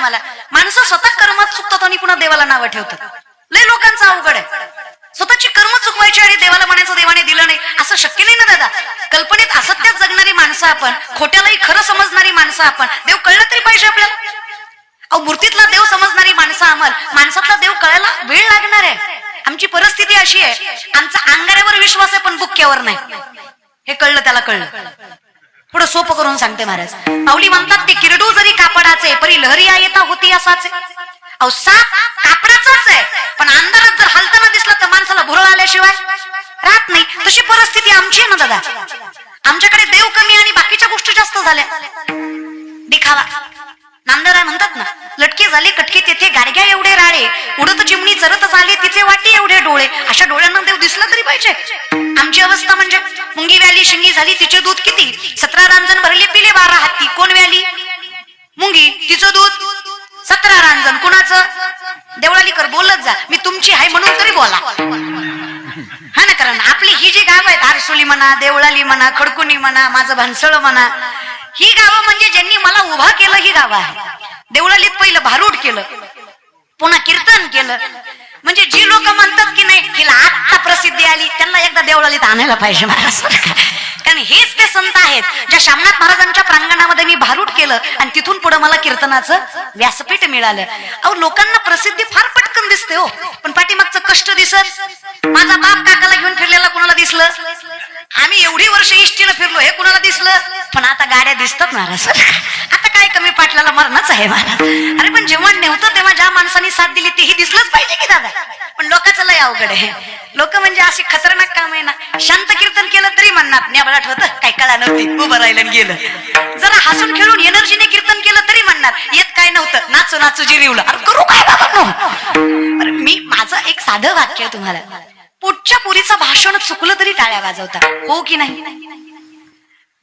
मला, माणसं स्वतः कर्मात चुकतात आणि पुन्हा देवाला नावं ठेवतात. लय लोकांचं अवघड आहे. स्वतःची कर्म चुकवायची आणि देवाला म्हणायचं देवाने दिलं नाही, असं शक्य नाही ना दादा. कल्पनेत असत्यात जगणारी माणसं आपण, खोट्यालाही खरं समजणारी माणसं आपण. देव कळलं तरी पाहिजे आपल्याला. अहो मूर्तीतला देव समजणारी माणसं आम्हाला माणसातला देव कळायला वेळ लागणार आहे. आमची परिस्थिती अशी आहे, आमचा अंगाऱ्यावर विश्वास आहे पण बुक्क्यावर नाही. हे कळलं, त्याला कळलं. थोडं सोपं करून सांगते महाराज. माऊली म्हणतात ते किरडू जरी कापडाचे परी लहरी येता होती असाच. अहो साप कापडाचाच आहे, पण अंधारात जर हलताना दिसला तर माणसाला भुरळ आल्याशिवाय राहत नाही. तशी परिस्थिती आमची आहे ना दादा. आमच्याकडे देव कमी आणि बाकीच्या गोष्टी जास्त झाल्या. दिखावा. नामदेवराय म्हणतात ना, लटके झाले कटके तेथे गाडग्या एवढे राळे, उडत चिमणी चरत झाले तिचे वाटी एवढे डोळे. अशा डोळ्यांना देव दिसला तरी पाहिजे. आमची अवस्था म्हणजे मुंगी व्याली शिंगी झाली तिचे दूध किती, 17 रांजण भरले पिले 12 हत्ती. कोण व्याली? मुंगी. तिचं दूध 17 रांजण. कुणाचं? देवळाली कर बोलत जा, मी तुमची आहे म्हणून तरी बोला, हा ना. कारण आपली ही जी गाव आहेत, आरसोली म्हणा, देवळाली म्हणा, खडकुनी म्हणा, माझं भानसळ म्हणा, ही गावं म्हणजे ज्यांनी मला उभा केलं ही गावं आहे. देवळालीत पहिलं भारूड केलं, पुन्हा कीर्तन केलं. म्हणजे जी लोक म्हणतात की नाही हिला आत्ता प्रसिद्धी आली, त्यांना एकदा देवळालीत आणायला पाहिजे महाराज. कारण हेच ते संत आहेत ज्या शामनाथ महाराजांच्या प्रांगणामध्ये मी भारूड केलं आणि तिथून पुढे मला कीर्तनाचं व्यासपीठ मिळालं. अहो लोकांना प्रसिद्धी फार पटकन दिसते हो, पण पाठीमागचं कष्ट दिसत. माझा बाप काकाला घेऊन फिरलेला कुणाला दिसलं? आम्ही एवढी वर्ष इष्टीला फिरलो हे कुणाला दिसलं? पण आता गाड्या दिसतात महाराज. आता काय कमी पाटलाला मरणच आहे महाराज. अरे पण जेव्हा नेवतं तेव्हा ज्या माणसांनी साथ दिली तेही दिसलंच पाहिजे की दादा. पण लोकांचं लय अवघड आहे. लोक म्हणजे अशी खतरनाक काम आहे ना. शांत कीर्तन केलं तरी म्हणणार न्याबळाट होतं, काय कळा नव्हती, उभं राहिलं गेलं. जरा हसून खेळून एनर्जीने कीर्तन केलं तरी म्हणणार येत काय नव्हतं, नाचू नाचू जिरीवलं. अरे करू काय बाबा. मी माझं एक साधं वाक्य तुम्हाला, पुढच्या पुरीचं भाषण चुकलं तरी टाळ्या वाजवता, हो की नाही?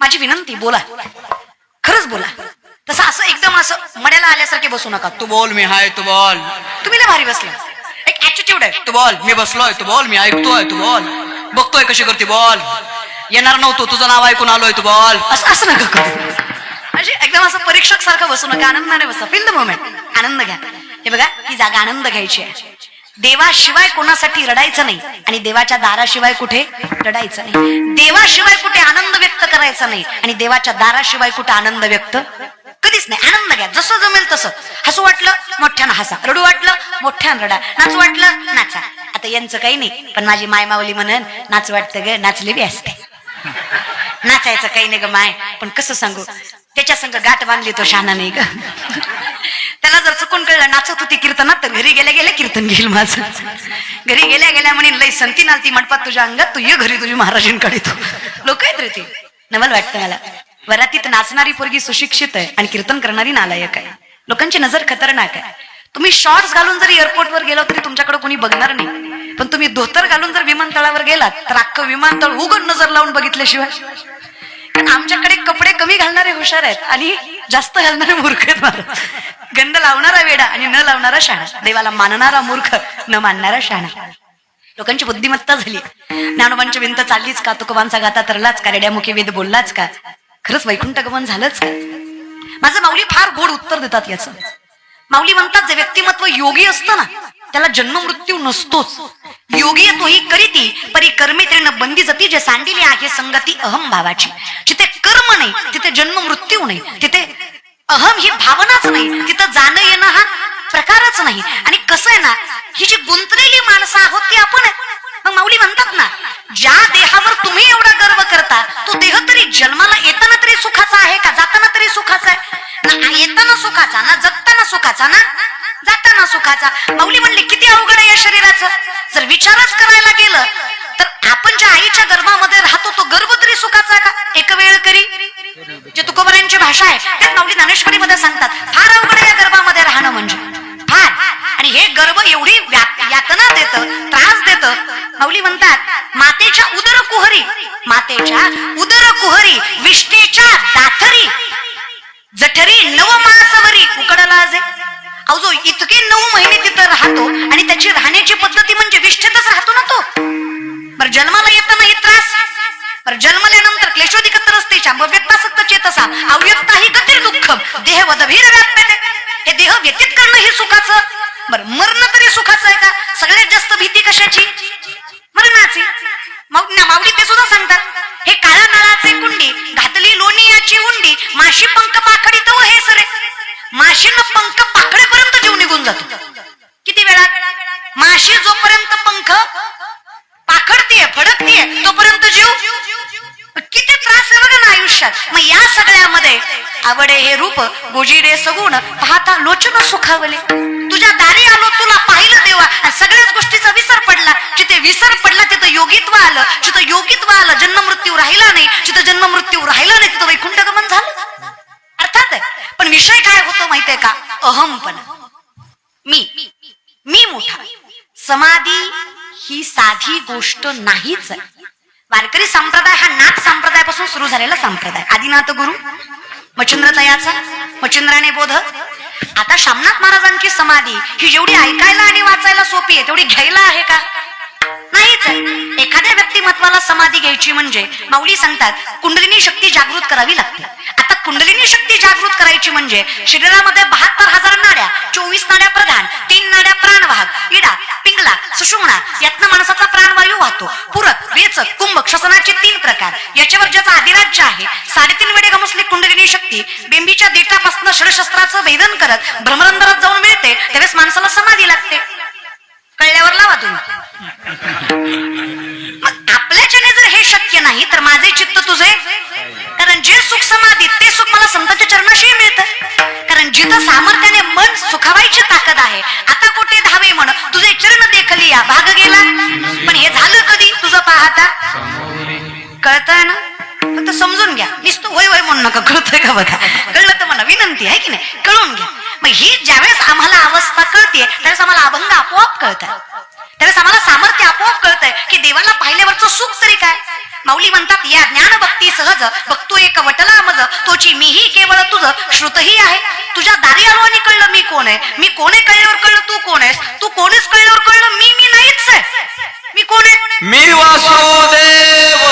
माझी विनंती, बोला, खरंच बोला. तसं असं एकदम असं मड्याला आल्यासारखे बसू नका. तू बोल मी हाय, तू बोल. तुम्ही लय भारी बसला, एक ऍटिट्यूड आहे. तू बोल मी बसलोय, तू बोल मी ऐकतोय, तू बोल बघतोय कशी करते, बोल येणार नव्हतो तुझं नाव ऐकून आलोय, तू बोल. असं नका करू. म्हणजे एकदम असं परीक्षक सारखं बसू नका, आनंदाने बसा. फील द मोमेंट, आनंद घ्या. हे बघा, ही जागा आनंद घ्यायची आहे. देवाशिवाय कोणासाठी रडायचं नाही आणि देवाच्या दाराशिवाय कुठे रडायचं नाही. देवाशिवाय कुठे आनंद व्यक्त करायचा नाही आणि देवाच्या दाराशिवाय कुठे आनंद व्यक्त कधीच नाही. आनंद घ्या, जसं जमेल तसं. हसू वाटलं मोठ्यानं हसा, रडू वाटलं मोठ्यानं रडा, नाचू वाटलं नाचा. आता यांचं काही नाही, पण माझी माय माऊली म्हणन नाच वाटतं ग, नाचली बी असते. नाचायचं काही नाही ग माय, पण कसं सांगू, त्याच्या संग गाठ बांधली तो शहाणा नाही ग. त्याला जर चुकून कळलं नाचत होती कीर्तनात तर घरी गेल्या गेल्या कीर्तन घेईल माझं. घरी गेल्या गेल्या म्हणे लय संती नालती मंडपात तुझ्या अंगात, तू ये घरी तुझी महाराजांकडे. तू लोक आहेत रे ते. नवल वाटतं मला. वरातीत नाचणारी पोरगी सुशिक्षित आहे आणि कीर्तन करणारी नालायक आहे. लोकांची नजर खतरनाक आहे. तुम्ही शॉर्ट्स घालून जर एअरपोर्टवर गेलो तरी तुमच्याकडे कोणी बघणार नाही, पण तुम्ही धोतर घालून जर विमानतळावर गेलात तर अख्खं विमानतळ उघड नजर लावून बघितल्याशिवाय. आमच्याकडे कपडे कमी घालणारे हुशार आहेत आणि जास्त घालणारे मूर्ख आहेत. गंध लावणारा वेडा आणि न लावणारा शहाणा, देवाला मानणारा मूर्ख न मानणारा शहाणा. लोकांची बुद्धिमत्ता झाली. ज्ञानोबांची विंत चाललीच का, तुकोबांचा गाता तरलाच का, रेड्यामुखी वेद बोललाच का, खरंच वैकुंठ गमन झालंच का? माझं माऊली फार गोड उत्तर देतात याचं. माऊली म्हणतात जे व्यक्तिमत्व योगी असतं ना त्याला जन्म मृत्यू नसतोच. योगी तोही करीती परी कर्मित्रेन बंदी जाती, जे सांडिले आहे संगती अहम भावाची. जिथे कर्म नाही तिथे जन्म मृत्यू नाही, तिथे अहम ही भावनाच नाही, तिथं जाणं येणं हा प्रकारच नाही. आणि कसं आहे ना, ही जी गुंतलेली माणसं आहोत ती आपण आहे. मग माऊली म्हणतात ना, ज्या देहावर तुम्ही एवढा गर्व करता तो देह तरी जन्माला येताना तरी सुखाचा आहे का, जाताना तरी सुखाचा आहे ना? येताना सुखाचा ना, जगताना सुखाचा ना, जाताना सुखाचा. माऊली म्हणले किती अवघड आहे या शरीराचं. जर विचारच करायला गेलं तर आपण ज्या आईच्या गर्भामध्ये राहतो तो गर्भ तरी सुखाचा का? एक वेळ करी, जे तुकोबारांची भाषा आहे त्यात माऊली ज्ञानेश्वरी मध्ये सांगतात, फार अवघड आहे या गर्भामध्ये राहणं म्हणजे फार. आणि हे गर्भ एवढी यातना देतं, त्रास देतं. माऊली म्हणतात मातेच्या उदर कुहरी, मातेच्या उदर कुहरी विष्णेच्या दाथरी जठरी नवमासवरी उकडला जे. अहो जो इतके 9 महिने तिथं राहतो आणि त्याची राहण्याची पद्धती म्हणजे विष्ठेतच राहतो ना तो. बरं जन्माला येताना ही त्रास, बरं जन्मल्यानंतर क्लेशोधिक रस्तेच्या व्यक्तासक्त चेतसा अव्यक्ता ही गतीर दुःखम देह वदभीर व्याप्यते. हे देह व्यतीत करणं हे सुखाचं. बरं, मरण तरी सुखाचं आहे का? सगळ्यात जास्त भीती कशाची? मरणाची. माऊली ते सुद्धा सांगतात, हे काळा नाळाचे कुंडी घातली लोणीयाची उंडी, माशी पंख पाखडी तव हे सरे. माशीनं पंख पाखडेपर्यंत जीव निघून जातो. किती वेळात? माशी जोपर्यंत पंख पाखडतीये फडकतीये तोपर्यंत जीव. किती त्रास आहे बघा ना आयुष्यात. मग या सगळ्यामध्ये आवडे हे रूप गोजिडे सगुण पाहता लोचन सुखावले. तुझ्या दारी आलो तुला पाहिलं देवा, आणि सगळ्याच गोष्टीचा विसर पडला. जिथे विसर पडला तिथं योगित्व आलं. जिथं योगित्व आलं जन्म मृत्यू राहिला नाही. जिथं जन्म मृत्यू राहिला नाही तिथं वैकुंठ गमन झालं. अर्थात आहे, पण विषय काय होतो माहितीये का? अहमपणा. मी मोठा. समाधी ही साधी गोष्ट नाहीच आहे. वारकरी संप्रदाय हा नाथ संप्रदायापासून सुरू झालेला संप्रदाय. आदिनाथ गुरु मच्छिंद्रतयाचा, मच्छिंद्राने बोध. आता शामनाथ महाराजांची समाधी ही जेवढी ऐकायला आणि वाचायला सोपी आहे तेवढी घ्यायला आहे का? नाहीच आहे. एखाद्या व्यक्तिमत्वाला समाधी घ्यायची म्हणजे माऊली सांगतात कुंडलिनी शक्ती जागृत करावी लागते. आता कुंडलिनी शक्ती जागृत करायची म्हणजे शरीरामध्ये 72,000 नाड्या, 24 नाड्या प्रधान, 3 नाड्या प्राणवाहक, इडा, पिंगला, सुषुम्ना, यातनं माणसाचा प्राणवायू वाहतो. पूरक, रेचक, कुंभक, श्वसनाचे 3 प्रकार. याच्यावर ज्याचा अधिराज्य आहे. 3.5 वेळे गमसली कुंडलिनी शक्ती बेंबीच्या देठापासून षडशस्त्राचं भेदन करत भ्रमरंध्रात जाऊन मिळते. त्यावेळेस माणसाला समाधी लागते. कळल्यावर लावा तुम्ही. मग आपल्याच्याने जर हे शक्य नाही तर माझे चित्त तुझे. कारण जे सुख समाधी ते सुख मला संतांच्या चरणाशी मिळतं. कारण जिथं सामर्थ्याने मन सुखावायची ताकद आहे. आता कुठे धावे म्हण तुझे चरण देखली या भाग गेला. पण हे झालं कधी तुझं पाहता? कळतंय ना? फक्त समजून घ्या. नुसतं होय होय म्हणू नका. कळतंय का बघा? कळलं तर म्हणा, विनंती आहे की नाही? कळून घ्या. मग ही ज्यावेळेस आम्हाला अवस्था कळते त्यावेळेस आम्हाला अभंग आपोआप कळतात. त्यावेळेस आम्हाला सामर्थ्य आपोआप कळतंय की देवाला पाहिल्यावरचं सुख तरी काय. माऊली म्हणतात या ज्ञान भक्ती सहज बघतो एक वटला मज, तोची मीही केवळ तुझं श्रुतही आहे. तुझ्या दारी आलो आणि कळलं मी कोण आहे. मी कोण आहे कळल्यावर कळलं तू कोण आहेस. तू कोणीच कळल्यावर कळलं मी नाहीच आहे. मी कोण आहे? मी वासुदेव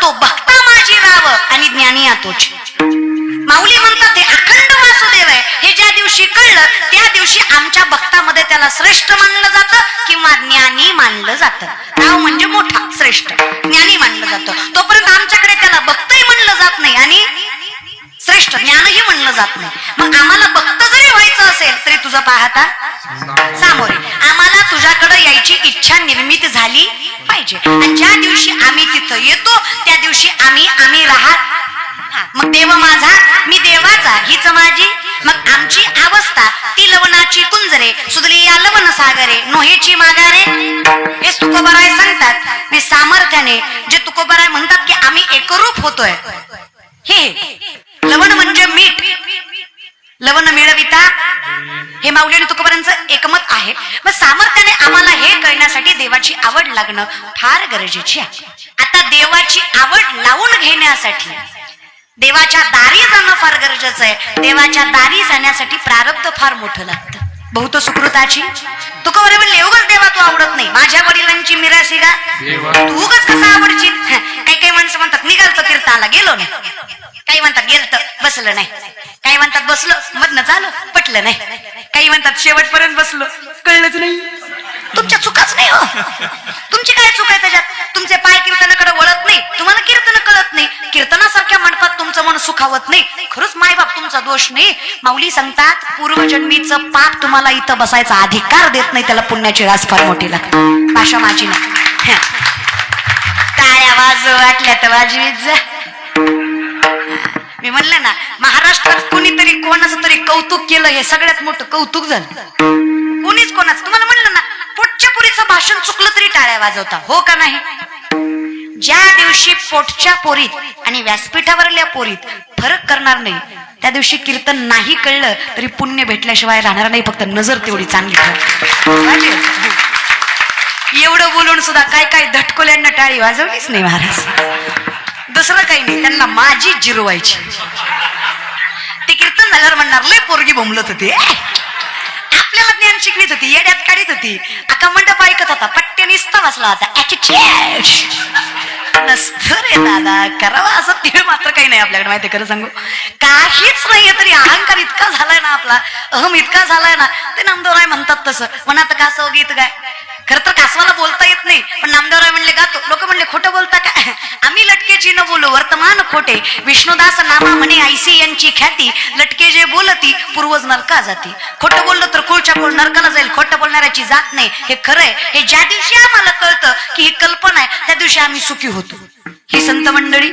तो भक्ता माझी राव आणि ज्ञानी आतोच. माऊली म्हणतात ते अखंड वासुदेव आहे. हे ज्या दिवशी कळलं त्या दिवशी आमच्या भक्तामध्ये त्याला श्रेष्ठ मानलं जातं किंवा ज्ञानी मानलं जातं. राव म्हणजे मोठा, श्रेष्ठ, ज्ञानी मानलं जातं. तोपर्यंत आमच्याकडे त्याला भक्तही म्हणलं जात नाही आणि श्रेष्ठ ज्ञानही म्हणलं जात नाही. मग आम्हाला भक्त जरी व्हायचं असेल तरी तुझं पाहता सामोरे आम्हाला तुझ्याकडे यायची इच्छा निर्मित झाली पाहिजे. आणि ज्या दिवशी आम्ही तिथं येतो त्या दिवशी आम्ही राहत. मग देव माझा मी देवाचा हीच माझी. मग आमची अवस्था ती लवणाची कुंजरे सुदली या लवण सागरे नोहेची मागारे. हे तुकोबाराय सांगतात. मी सामर्थ्याने जे तुकोबाराय म्हणतात की आम्ही एकरूप होतोय. हे लवण म्हणजे मीठ. लवण मिळविता हे माऊली आणि तुकोबारांचं एकमत आहे. मग सामर्थ्याने आम्हाला हे कळण्यासाठी देवाची आवड लागणं फार गरजेची आहे. आता देवाची आवड लावून घेण्यासाठी देवाच्या दारी जाणं फार गरजेचं आहे. देवाच्या दारी जाण्यासाठी प्रारब्ध फार मोठं लागतं. बहुत सुकृताची. तुका बरे म्हणले उगाच देवा तू आवडत नाही, माझ्या वडिलांची मिराशी का तू उगाच कसं आवडची. काही काही माणसं म्हणतात निघालतो कीर्तनाला गेलो नाही, काही म्हणतात गेलत बसलं नाही, काही म्हणतात बसलो मधनं झालं पटलं नाही, काही म्हणतात शेवटपर्यंत बसलो कळलंच नाही. तुमच्या चुकाच नाही हो, तुमची काय चूक आहे त्याच्यात. तुमचे पाय कीर्तनाकडे वळत नाही, तुम्हाला कीर्तन कळत नाही, कीर्तनासारख्या मंडपात तुमचं मन सुखावत नाही. खरंच मायबाप तुमचा दोष नाही. माऊली सांगतात पूर्वजन्मीचं पाप तुम्हाला इथं बसायचा अधिकार देत नाही, त्याला पुण्याची रास फार मोठी लागते. भाषा माझी नाही. टाळ्या वाजव वाटल्या तर वाजवीत जा. मी म्हणलं ना महाराष्ट्रात कोणीतरी कोणाचं तरी कौतुक केलं हे सगळ्यात मोठं कौतुक झालं. कोणीच कोणाचं. तुम्हाला म्हणलं ना पोटच्या पोरीचं भाषण चुकलं तरी टाळ्या वाजवता, हो का नाही. ज्या दिवशी पोटच्या पोरीत आणि व्यासपीठावरल्या पोरीत फरक करणार नाही त्या दिवशी कीर्तन नाही कळलं तरी पुण्य भेटल्याशिवाय राहणार नाही, फक्त नजर तेवढी चांगली ठेवा. एवढं बोलून सुद्धा काय काय धटकोल्यांना टाळी वाजवलीच नाही महाराज. दुसरं काही नाही, त्यांना माझी जिरवायची. ते कीर्तन झाल्यावर म्हणणार लय पोरगी बोंबलत होती, आपल्याला ज्ञान शिकवीत होती, येड्यात काढीत होती, अका मंडप ऐकत होता, पट्टे निसता बसला होता. नसतं रे दादा, करावा असं तीळ मात्र काही नाही आपल्याकडे. माहिती खरं सांगू काहीच नाहीये तरी अहंकार इतका झालाय ना, आपला अहम इतका झालाय ना. ते नामदेवराय म्हणतात तसं मनात कासव गीत काय. खरं तर कासवाला बोलता येत नाही, पण नामदेवराय म्हणले गातो. लोक म्हणले खोटं बोलता काय. आम्ही लटकेची न बोलू वर्तमान खोटे, विष्णुदास नामा म्हणे ऐसी यांची ख्याती, लटके जे बोलती पूर्वज नरका जाती. खोटं बोललं तर कुळच्या कुळ नरकाला जाईल, खोटं बोलणाऱ्याची जात नाही. हे खरंय. हे ज्या दिवशी आम्हाला कळतं की ही कल्पना आहे त्या दिवशी आम्ही सुखी होतो. ही संत मंडळी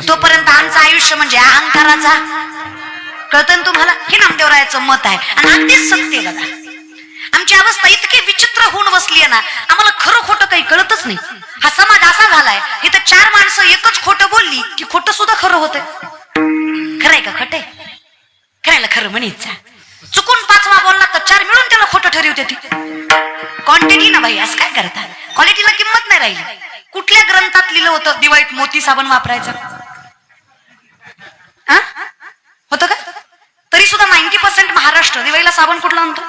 तोपर्यंत आमचं आयुष्य म्हणजे अहंकाराचा. कळतं ना तुम्हाला. हे नामदेवरायाचं मत आहे आणि अगदीच सत्य बघा. आमची अवस्था इतकी विचित्र होऊन बसली आहे ना, आम्हाला खरं खोटं काही कळतच नाही. हा समाज असा झालाय इथं चार माणसं एकच खोटं बोलली की खोटं सुद्धा खरं होतंय. खरंय का खोटं आहे. करायला खरं म्हणायचं. चुकून पाचवा बोलला तर चार मिळून त्याला खोटं ठरवते. ती क्वांटिटी ना भाई, असं काय करता. क्वालिटीला किंमत नाही राहिली. कुठल्या ग्रंथात लिहिलं होतं दिवाळीत मोती साबण वापरायचा होतं का. तरी सुद्धा 90% महाराष्ट्र दिवाळीला साबण कुठला आणतो.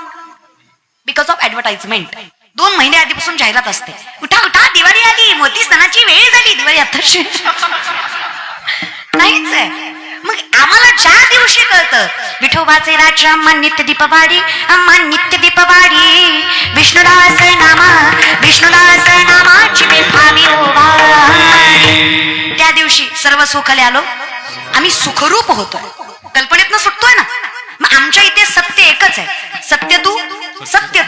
Because of advertisement. 2 महिने आधीपासून जाहिरात असते. उठा उठा दिवाळी आली, मोती सणाची वेळ झाली. दिवाळी आताशी नाहीच आहे. मग आम्हाला ज्या दिवशी कळतं विठोबाचे राजा अम्मा नित्य दीपवाडी, अम्मा नित्य दीपवाडी, विष्णुदास नामाची भावी ओवाळी, त्या दिवशी सर्व सुखले आलो. आम्ही सुखरूप होतो, कल्पनेतनं सुटतोय ना. मग आमच्या इथे सत्य एकच आहे. सत्य तू सत्य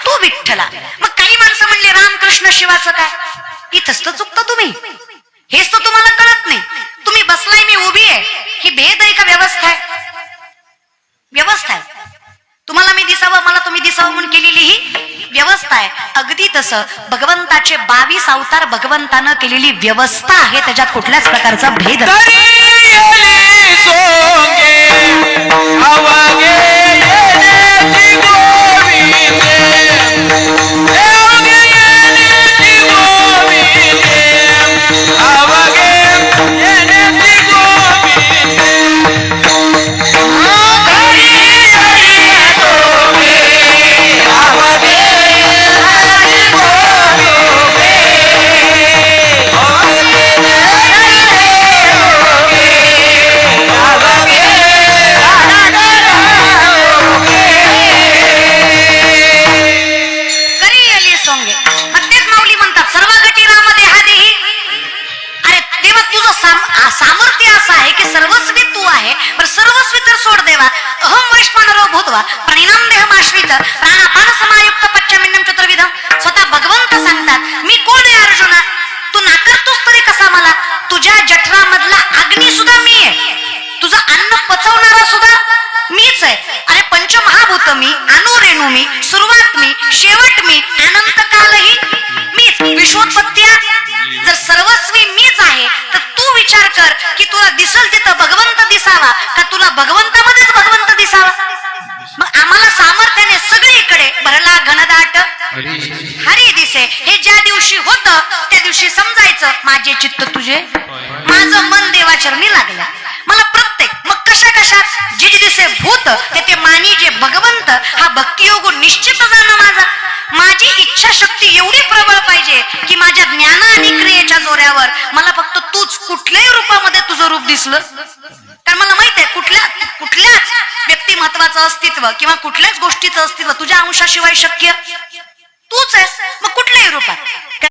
तू विठ्ठला. मग काही माणसं म्हणले रामकृष्ण शिवाचं काय. इथंच तर चुकता तुम्ही. हेच तर तुम्हाला कळत नाही. तुम्ही बसलाय मी उभी आहे, ही भेद आहे का व्यवस्था आहे. व्यवस्था आहे. तुम्हाला मी दिसावं मला तुम्ही दिसावं म्हणून केलेली ही व्यवस्था आहे. अगदी तसं भगवंताचे 22 अवतार भगवंतानं केलेली व्यवस्था आहे. त्याच्यात कुठल्याच प्रकारचा भेद सामर्थ्य असं आहे की सर्वस्वी तू आहे. पण सर्वस्वी तर सोड देवा. अहम वैश्वानरो भूत्वा परिणाम देहमाश्रित प्राणापान समायुक्त पच्चमिन्नम चतुर्विधम. स्वतः भगवंत सांगतात मी कोण आहे अर्जुना. तू नाकारतोस तरी कसा मला. तुझ्या जठरामधला अग्नी सुद्धा मी आहे. तुझं अन्न पचवणारा सुद्धा मीच आहे. अरे पंचमहाभूत मी, अनुरेणू मी, सुरुवात मी, शेवट मी, अनंत कालही मीच. विश्वोत्पत्त्या जर सर्वस्वी मीच आहे तर तू विचार कर की तुला दिसल तिथं भगवंत दिसावा का तुला भगवंतामध्येच भगवंत दिसावा. मग आम्हाला सामर्थ्याने सगळीकडे भरला घनदाट हरी दिसे. हे ज्या दिवशी होतं त्या दिवशी समजायचं माझे चित्त तुझे, माझं मन देवाचरणी लागलं. मला प्रत्येक मग कशा कशात जे जे दिसे भूत ते ते मानी जे भगवंत, हा भक्तियोग निश्चित जाणं माझा. माझी इच्छाशक्ती एवढी प्रबळ पाहिजे की माझ्या ज्ञान आणि क्रियेच्या जोऱ्यावर मला फक्त तूच कुठल्याही रूपामध्ये तुझं रूप दिसलं. कारण मला माहित आहे कुठल्याच व्यक्तिमत्वाचं अस्तित्व किंवा कुठल्याच गोष्टीचं अस्तित्व तुझ्या अंशाशिवाय शक्य तूच आहेस. मग कुठल्याही रूपात